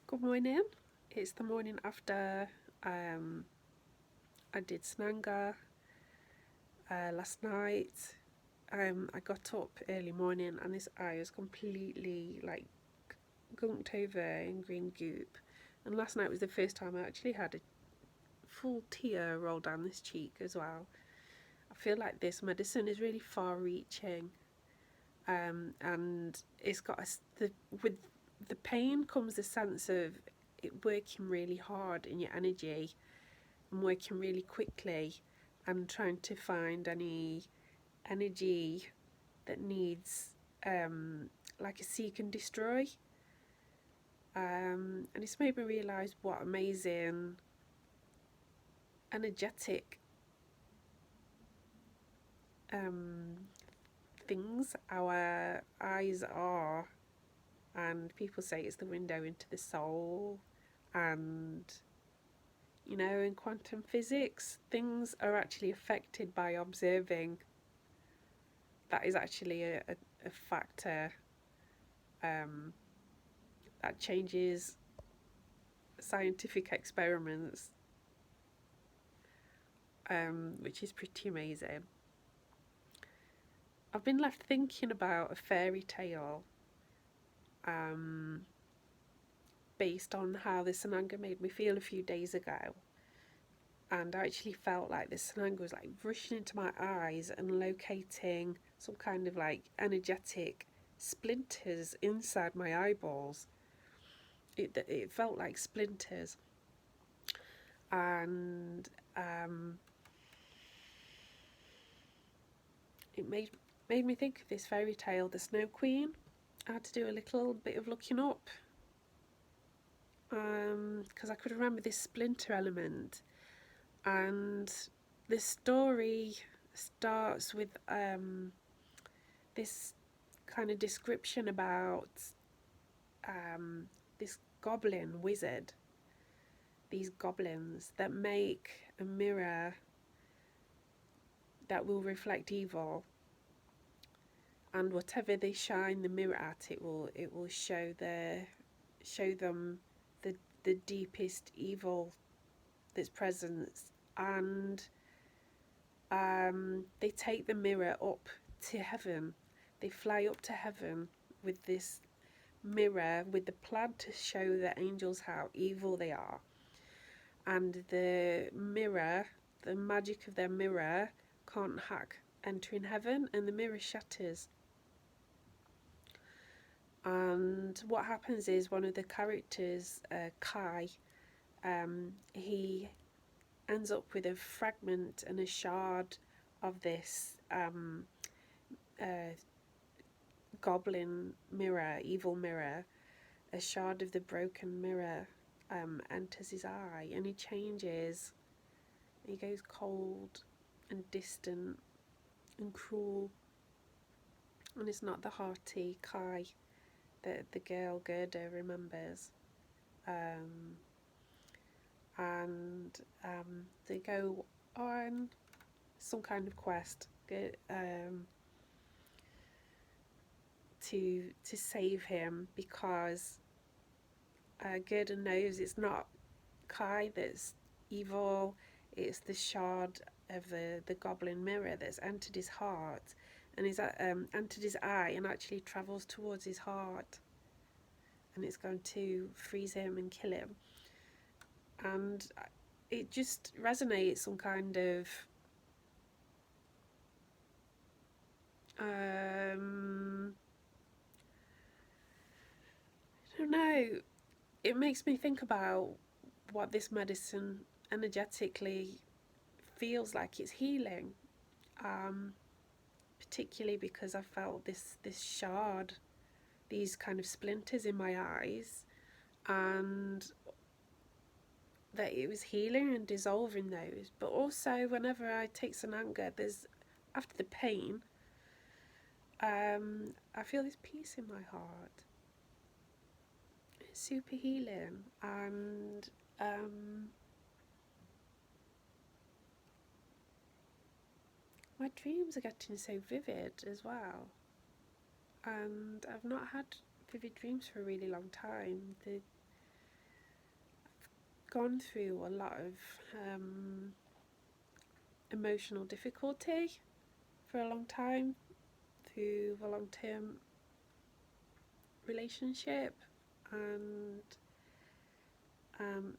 Good morning. It's the morning after I did Sananga last night. I got up early morning and this eye was completely like gunked over in green goop. And last night was the first time I actually had a full tear roll down this cheek as well. I feel like this medicine is really far-reaching, and it's got with the pain comes a sense of it working really hard in your energy and working really quickly and trying to find any energy that needs like a seek and destroy. And it's made me realise what amazing energetic things our eyes are. And people say it's the window into the soul, and in quantum physics things are actually affected by observing. That is actually a factor that changes scientific experiments, which is pretty amazing. I've been left thinking about a fairy tale based on how the Sananga made me feel a few days ago. And I actually felt like the Sananga was like rushing into my eyes and locating some kind of like energetic splinters inside my eyeballs. It felt like splinters. And it made me think of this fairy tale, The Snow Queen. I had to do a little bit of looking up because I could remember this splinter element. And the story starts with this kind of description about this goblin wizard, these goblins that make a mirror that will reflect evil, and whatever they shine the mirror at, it will show them the deepest evil that's present. And they take the mirror up to heaven. They fly up to heaven with this mirror, with the plan to show the angels how evil they are. And the mirror, the magic of their mirror, can't hack entering heaven, and the mirror shatters. And what happens is one of the characters, Kai, he ends up with a fragment and a shard of this goblin mirror, evil mirror. A shard of the broken mirror enters his eye, and he changes. He goes cold and distant and cruel, and it's not the hearty Kai that the girl Gerda remembers. And they go on some kind of quest to save him, because Gerda knows it's not Kai that's evil, it's the shard of the goblin mirror that's entered his heart, and he's entered his eye and actually travels towards his heart, and it's going to freeze him and kill him. And it just resonates some kind of I don't know, it makes me think about what this medicine energetically feels like it's healing, particularly because I felt this shard, these kind of splinters in my eyes, and that it was healing and dissolving those. But also whenever I take Sananga, there's, after the pain, I feel this peace in my heart. It's super healing, and my dreams are getting so vivid as well. And I've not had vivid dreams for a really long time. gone through a lot of emotional difficulty for a long time through a long-term relationship, and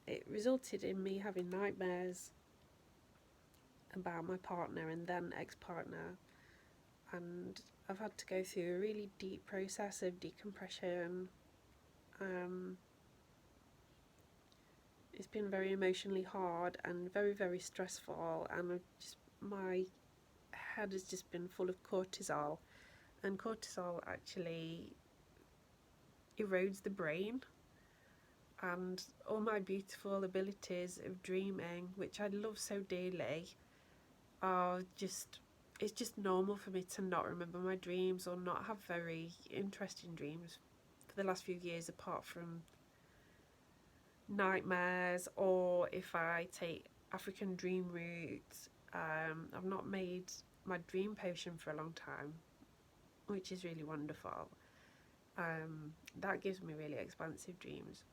it resulted in me having nightmares about my partner and then ex-partner, and I've had to go through a really deep process of decompression. It's been very emotionally hard and very, very stressful, and my head has just been full of cortisol, and cortisol actually erodes the brain, and all my beautiful abilities of dreaming, which I love so dearly, are just, it's just normal for me to not remember my dreams or not have very interesting dreams for the last few years, apart from nightmares, or if I take African dream route. I've not made my dream potion for a long time, which is really wonderful. That gives me really expansive dreams.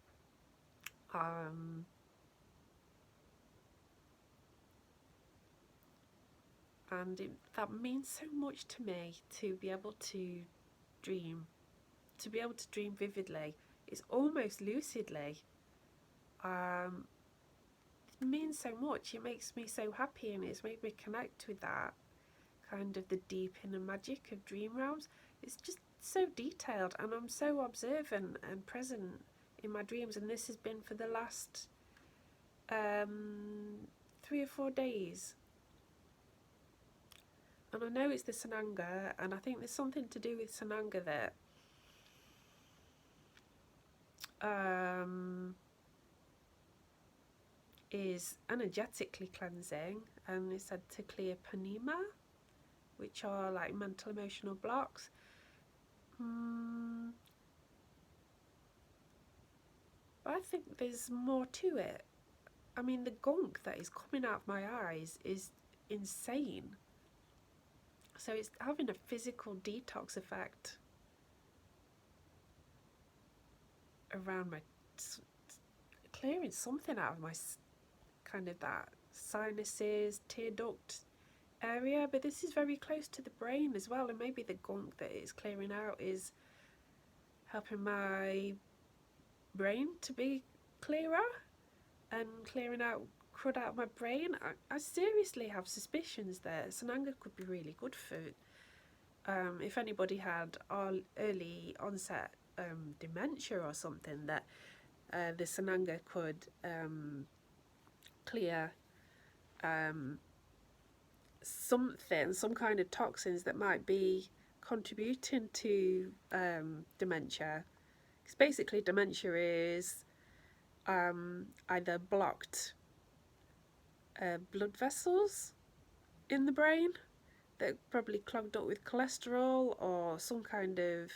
And that means so much to me, to be able to dream, to be able to dream vividly. It's almost lucidly. It means so much. It makes me so happy, and it's made me connect with that kind of the deep inner magic of dream realms. It's just so detailed, and I'm so observant and present in my dreams, and this has been for the last 3 or 4 days. And I know it's the Sananga, and I think there's something to do with Sananga that is energetically cleansing, and it's said to clear panema, which are like mental emotional blocks. But I think there's more to it. I mean, the gunk that is coming out of my eyes is insane. So it's having a physical detox effect around my, clearing something out of my kind of that sinuses, tear duct area. But this is very close to the brain as well, and maybe the gunk that it's clearing out is helping my brain to be clearer and clearing out crud out of my brain. I seriously have suspicions that Sananga could be really good for if anybody had early onset dementia or something, that the Sananga could clear something, some kind of toxins that might be contributing to dementia. Because basically dementia is either blocked blood vessels in the brain that probably clogged up with cholesterol or some kind of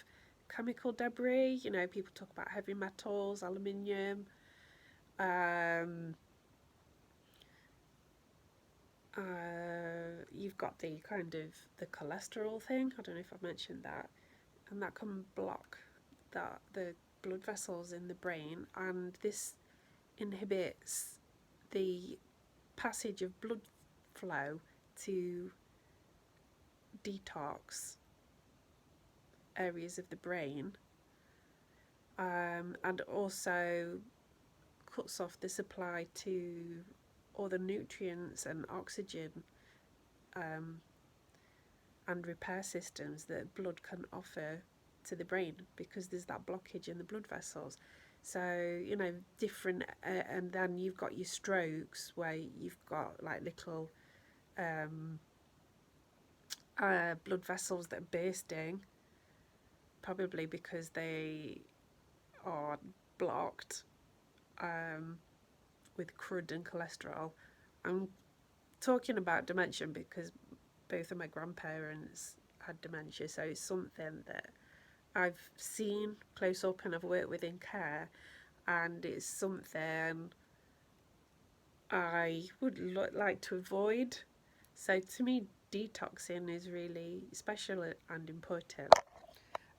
chemical debris. You know, people talk about heavy metals, aluminium. You've got the kind of the cholesterol thing. I don't know if I've mentioned that, and that can block the blood vessels in the brain, and this inhibits the passage of blood flow to detox areas of the brain, and also cuts off the supply to all the nutrients and oxygen and repair systems that blood can offer to the brain, because there's that blockage in the blood vessels. So, you know, different, and then you've got your strokes where you've got like little blood vessels that are bursting, probably because they are blocked with crud and cholesterol. I'm talking about dementia because both of my grandparents had dementia, so it's something that I've seen close up and I've worked with in care, and it's something I would like to avoid. So to me, detoxing is really special and important.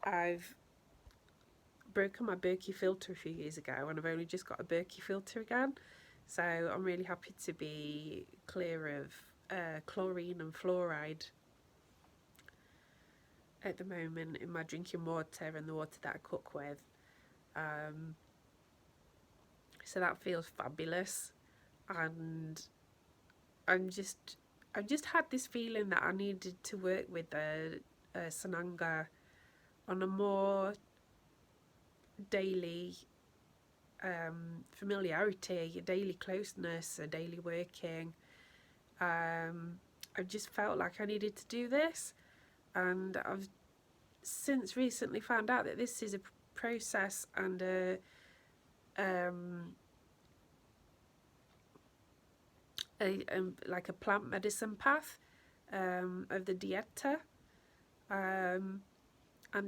I've broken my Berkey filter a few years ago, and I've only just got a Berkey filter again. So I'm really happy to be clear of chlorine and fluoride at the moment in my drinking water and the water that I cook with. So that feels fabulous, and I've just had this feeling that I needed to work with Sananga on a more daily familiarity, a daily closeness, a daily working. I just felt like I needed to do this, and I've since recently found out that this is a process and like a plant medicine path of the Dieta, and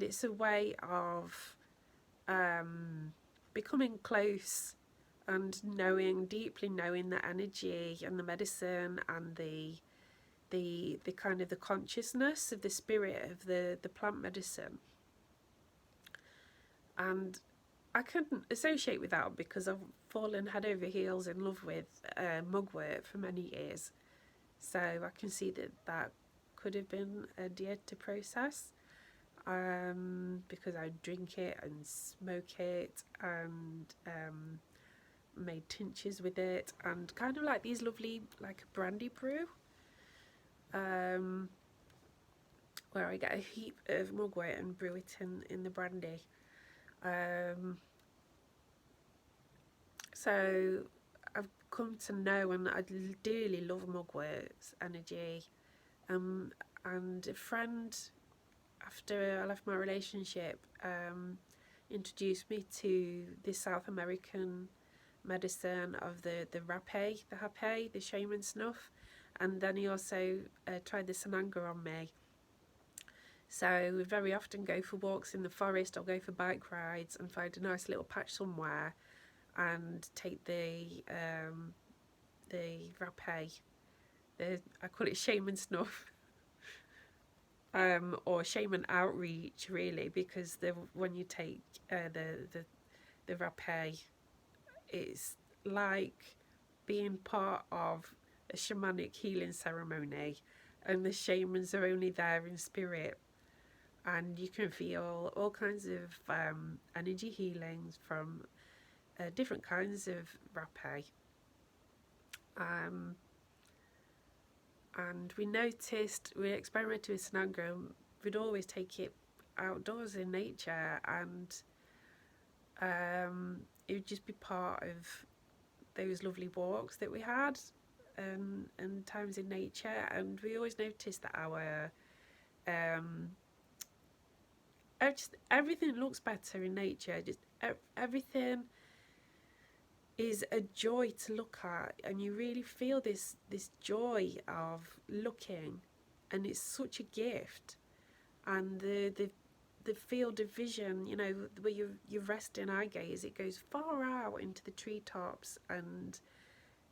it's a way of becoming close and deeply knowing the energy and the medicine and the kind of the consciousness of the spirit of the plant medicine. And I couldn't associate with that because I've fallen head over heels in love with mugwort for many years. So I can see that could have been a dieta process, because I drink it and smoke it and made tinctures with it, and kind of like these lovely, like a brandy brew, where I get a heap of mugwort and brew it in the brandy. So I've come to know, and I dearly love mugwort's energy. And a friend, after I left my relationship, introduced me to the South American medicine of the rapé, the shaman snuff, and then he also tried the Sananga on me. So we very often go for walks in the forest or go for bike rides and find a nice little patch somewhere and take the rapé, I call it shaman snuff, or shaman outreach, really, because when you take the rapé, it's like being part of a shamanic healing ceremony, and the shamans are only there in spirit, and you can feel all kinds of energy healings from different kinds of rapé. And we experimented with Sananga, and we'd always take it outdoors in nature, and it would just be part of those lovely walks that we had, and times in nature. And we always noticed that our just everything looks better in nature. Just everything is a joy to look at, and you really feel this joy of looking, and it's such a gift. And the field of vision, where you're resting eye gaze, it goes far out into the treetops, and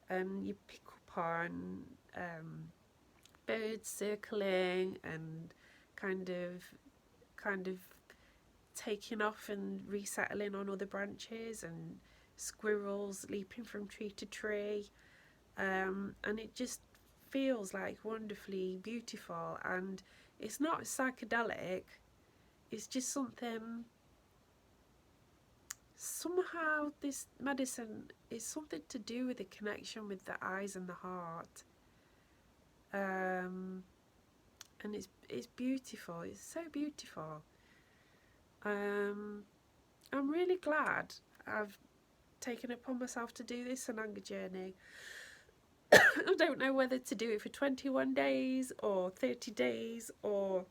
you pick up on birds circling and kind of taking off and resettling on other branches, and squirrels leaping from tree to tree, and it just feels like wonderfully beautiful. And it's not psychedelic, it's just something. Somehow this medicine is something to do with the connection with the eyes and the heart, and it's beautiful. It's so beautiful. I'm really glad I've taken it upon myself to do this Sananga journey. I don't know whether to do it for 21 days or 30 days, or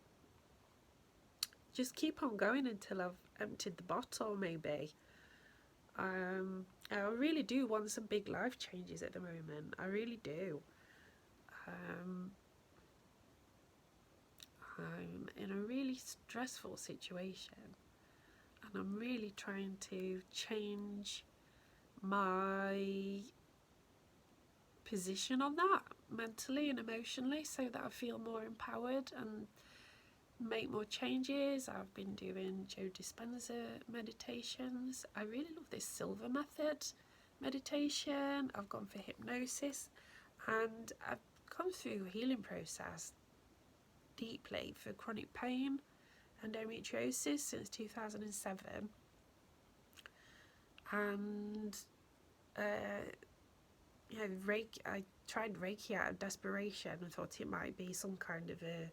just keep on going until I've emptied the bottle, maybe. I really do want some big life changes at the moment. I really do. I'm in a really stressful situation, and I'm really trying to change my position on that mentally and emotionally, so that I feel more empowered and make more changes. I've been doing Joe Dispenza meditations. I really love this silver method meditation, I've gone for hypnosis, and I've gone through a healing process deeply for chronic pain and endometriosis since 2007. And Reiki, I tried Reiki out of desperation and thought it might be some kind of a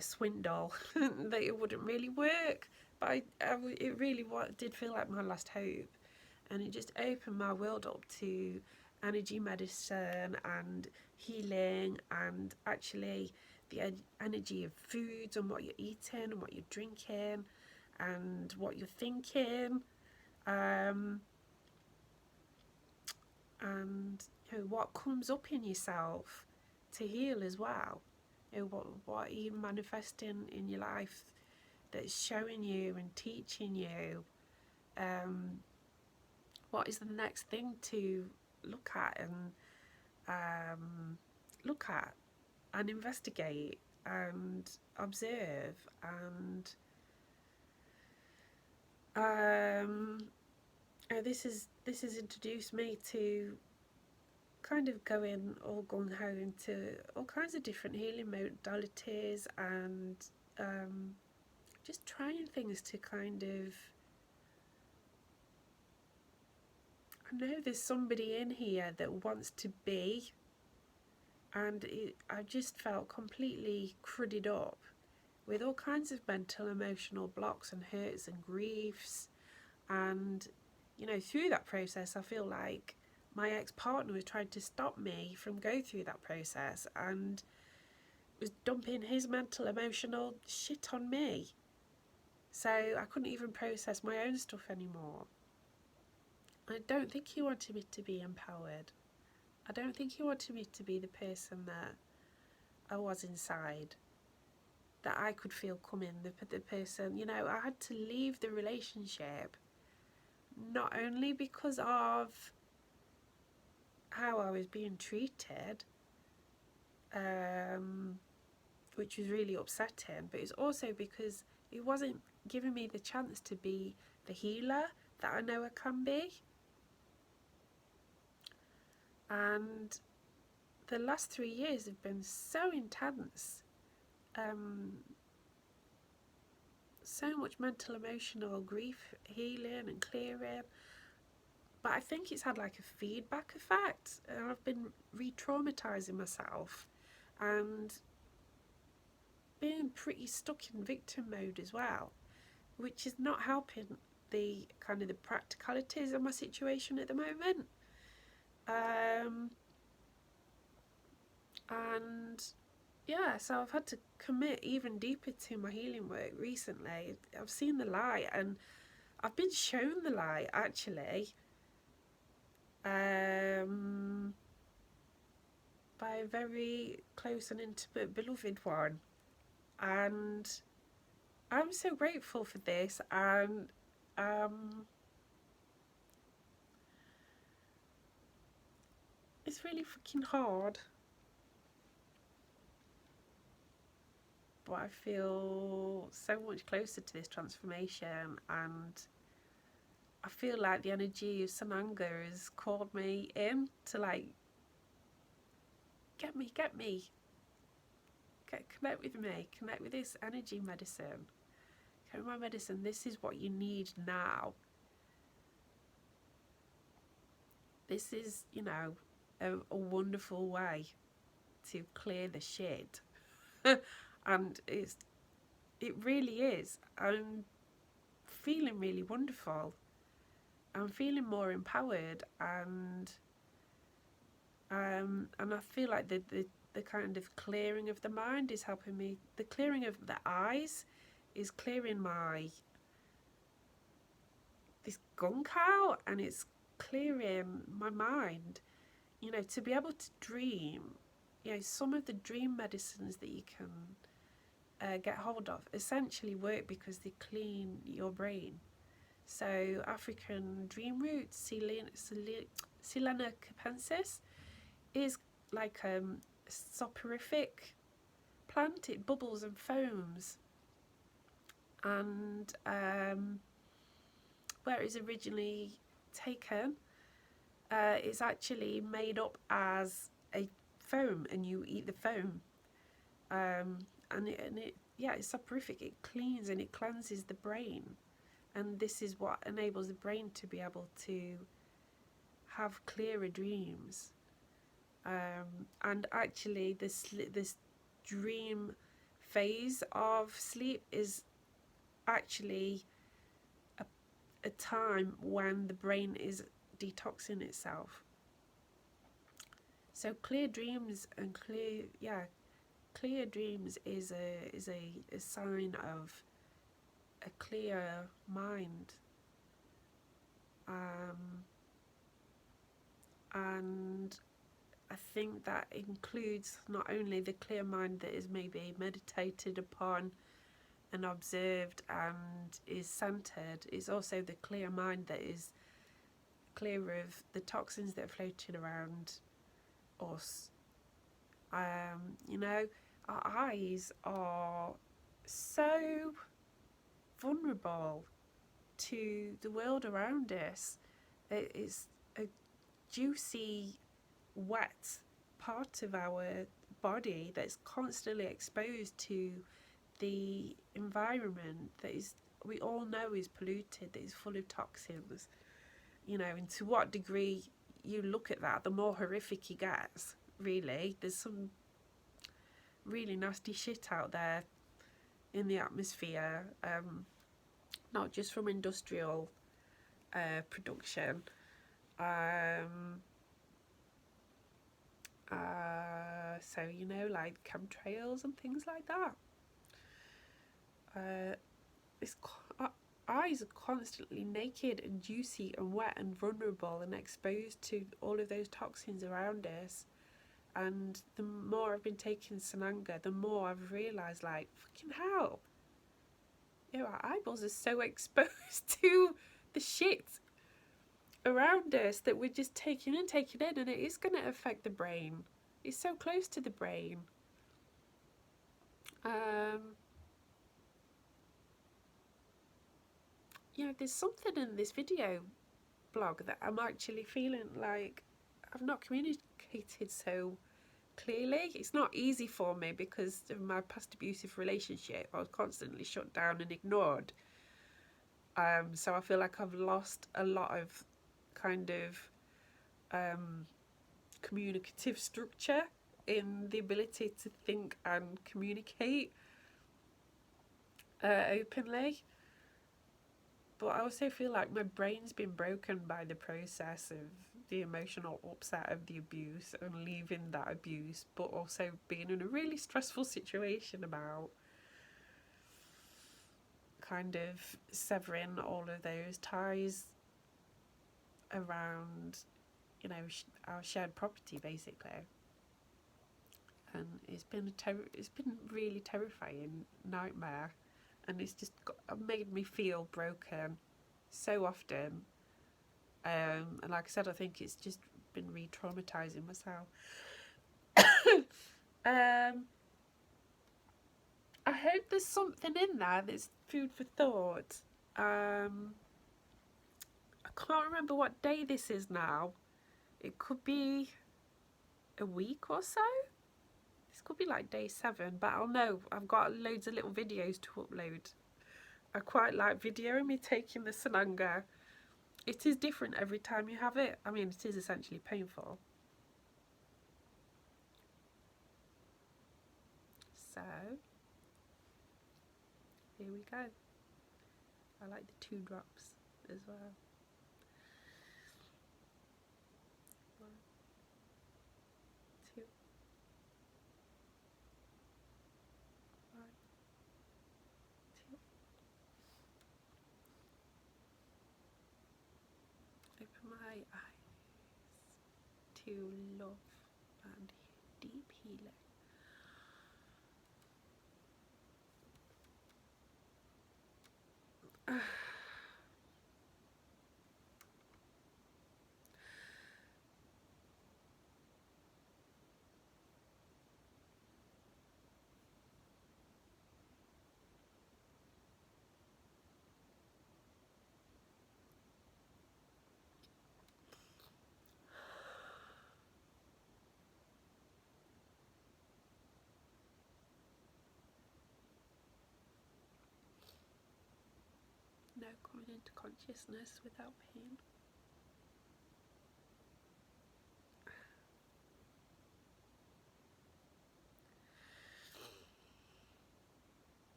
swindle, that it wouldn't really work. But it really did feel like my last hope. And it just opened my world up to energy medicine and healing, and actually the energy of foods and what you're eating and what you're drinking and what you're thinking. And what comes up in yourself to heal as well. What are you manifesting in your life that's showing you and teaching you? What is the next thing to look at and investigate and observe? And this has introduced me to kind of going all gung-ho into all kinds of different healing modalities, and just trying things to kind of, I know there's somebody in here that wants to be, and I just felt completely cruddied up with all kinds of mental, emotional blocks and hurts and griefs. And through that process, I feel like my ex-partner was trying to stop me from going through that process and was dumping his mental, emotional shit on me. So I couldn't even process my own stuff anymore. I don't think he wanted me to be empowered. I don't think he wanted me to be the person that I was inside, that I could feel coming, the person, I had to leave the relationship, not only because of how I was being treated, which was really upsetting, but it's also because it wasn't giving me the chance to be the healer that I know I can be. And the last 3 years have been so intense. So much mental, emotional grief healing and clearing. But I think it's had like a feedback effect, and I've been re-traumatising myself and being pretty stuck in victim mode as well, which is not helping the kind of the practicalities of my situation at the moment. And yeah, so I've had to commit even deeper to my healing work recently. I've seen the light, and I've been shown the light actually, by a very close and intimate beloved one, and I'm so grateful for this. And it's really freaking hard, but I feel so much closer to this transformation, and I feel like the energy of Sananga has called me in to like, get me, connect with me, connect with this energy medicine. Connect with my medicine. This is what you need now. This is, a wonderful way to clear the shit. And it really is. I'm feeling really wonderful. I'm feeling more empowered, and I feel like the kind of clearing of the mind is helping me. The clearing of the eyes is clearing this gunk out, and it's clearing my mind. To be able to dream, some of the dream medicines that you can get hold of essentially work because they clean your brain. So African dream root, Silena capensis, is like a soporific plant. It bubbles and foams, and where it was originally taken, it's actually made up as a foam, and you eat the foam. And it yeah, it's soporific. It cleans and it cleanses the brain, and this is what enables the brain to be able to have clearer dreams. And actually, this dream phase of sleep is actually a time when the brain is detoxing itself. So clear dreams and clear dreams is a sign of a clear mind. And I think that includes not only the clear mind that is maybe meditated upon and observed and is centered, it's also the clear mind that is clear of the toxins that are floating around us. You know, our eyes are so vulnerable to the world around us. It's a juicy, wet part of our body that's constantly exposed to the environment that is, we all know, is polluted, that is full of toxins. You know, and to what degree you look at that, the more horrific it gets. Really, there's some really nasty shit out there in the atmosphere, not just from industrial production. So, you know, like chemtrails and things like that. Our eyes are constantly naked and juicy and wet and vulnerable and exposed to all of those toxins around us. And the more I've been taking Sananga, the more I've realised, like, fucking hell, you know, our eyeballs are so exposed to the shit around us that we're just taking in, and it is going to affect the brain. It's so close to the brain. You know, there's something in this video blog that I'm actually feeling like I've not communicated so clearly. It's not easy for me because of my past abusive relationship. I was constantly shut down and ignored. So I feel like I've lost a lot of kind of communicative structure in the ability to think and communicate openly. But I also feel like my brain's been broken by the process of the emotional upset of the abuse and leaving that abuse, but also being in a really stressful situation about kind of severing all of those ties around, you know, our shared property, basically. And it's been really terrifying nightmare, and it's just made me feel broken so often. And like I said, I think it's just been re-traumatizing myself. I hope there's something in there that's food for thought. I can't remember what day this is now. It could be a week or so. This could be like day 7, but I'll know. I've got loads of little videos to upload. I quite like videoing me taking the Sananga. It is different every time you have it. I mean, it is essentially painful. So, here we go. I like the 2 drops as well. 1, 2, 1, 2. Open my eyes to love and deep healing. coming into consciousness without pain.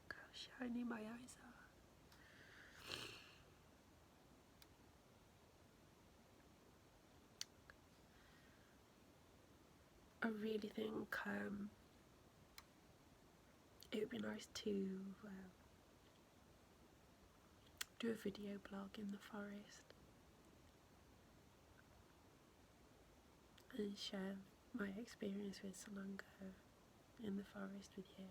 How shiny my eyes are. I really think it would be nice to do a video blog in the forest and share my experience with Sananga in the forest with you.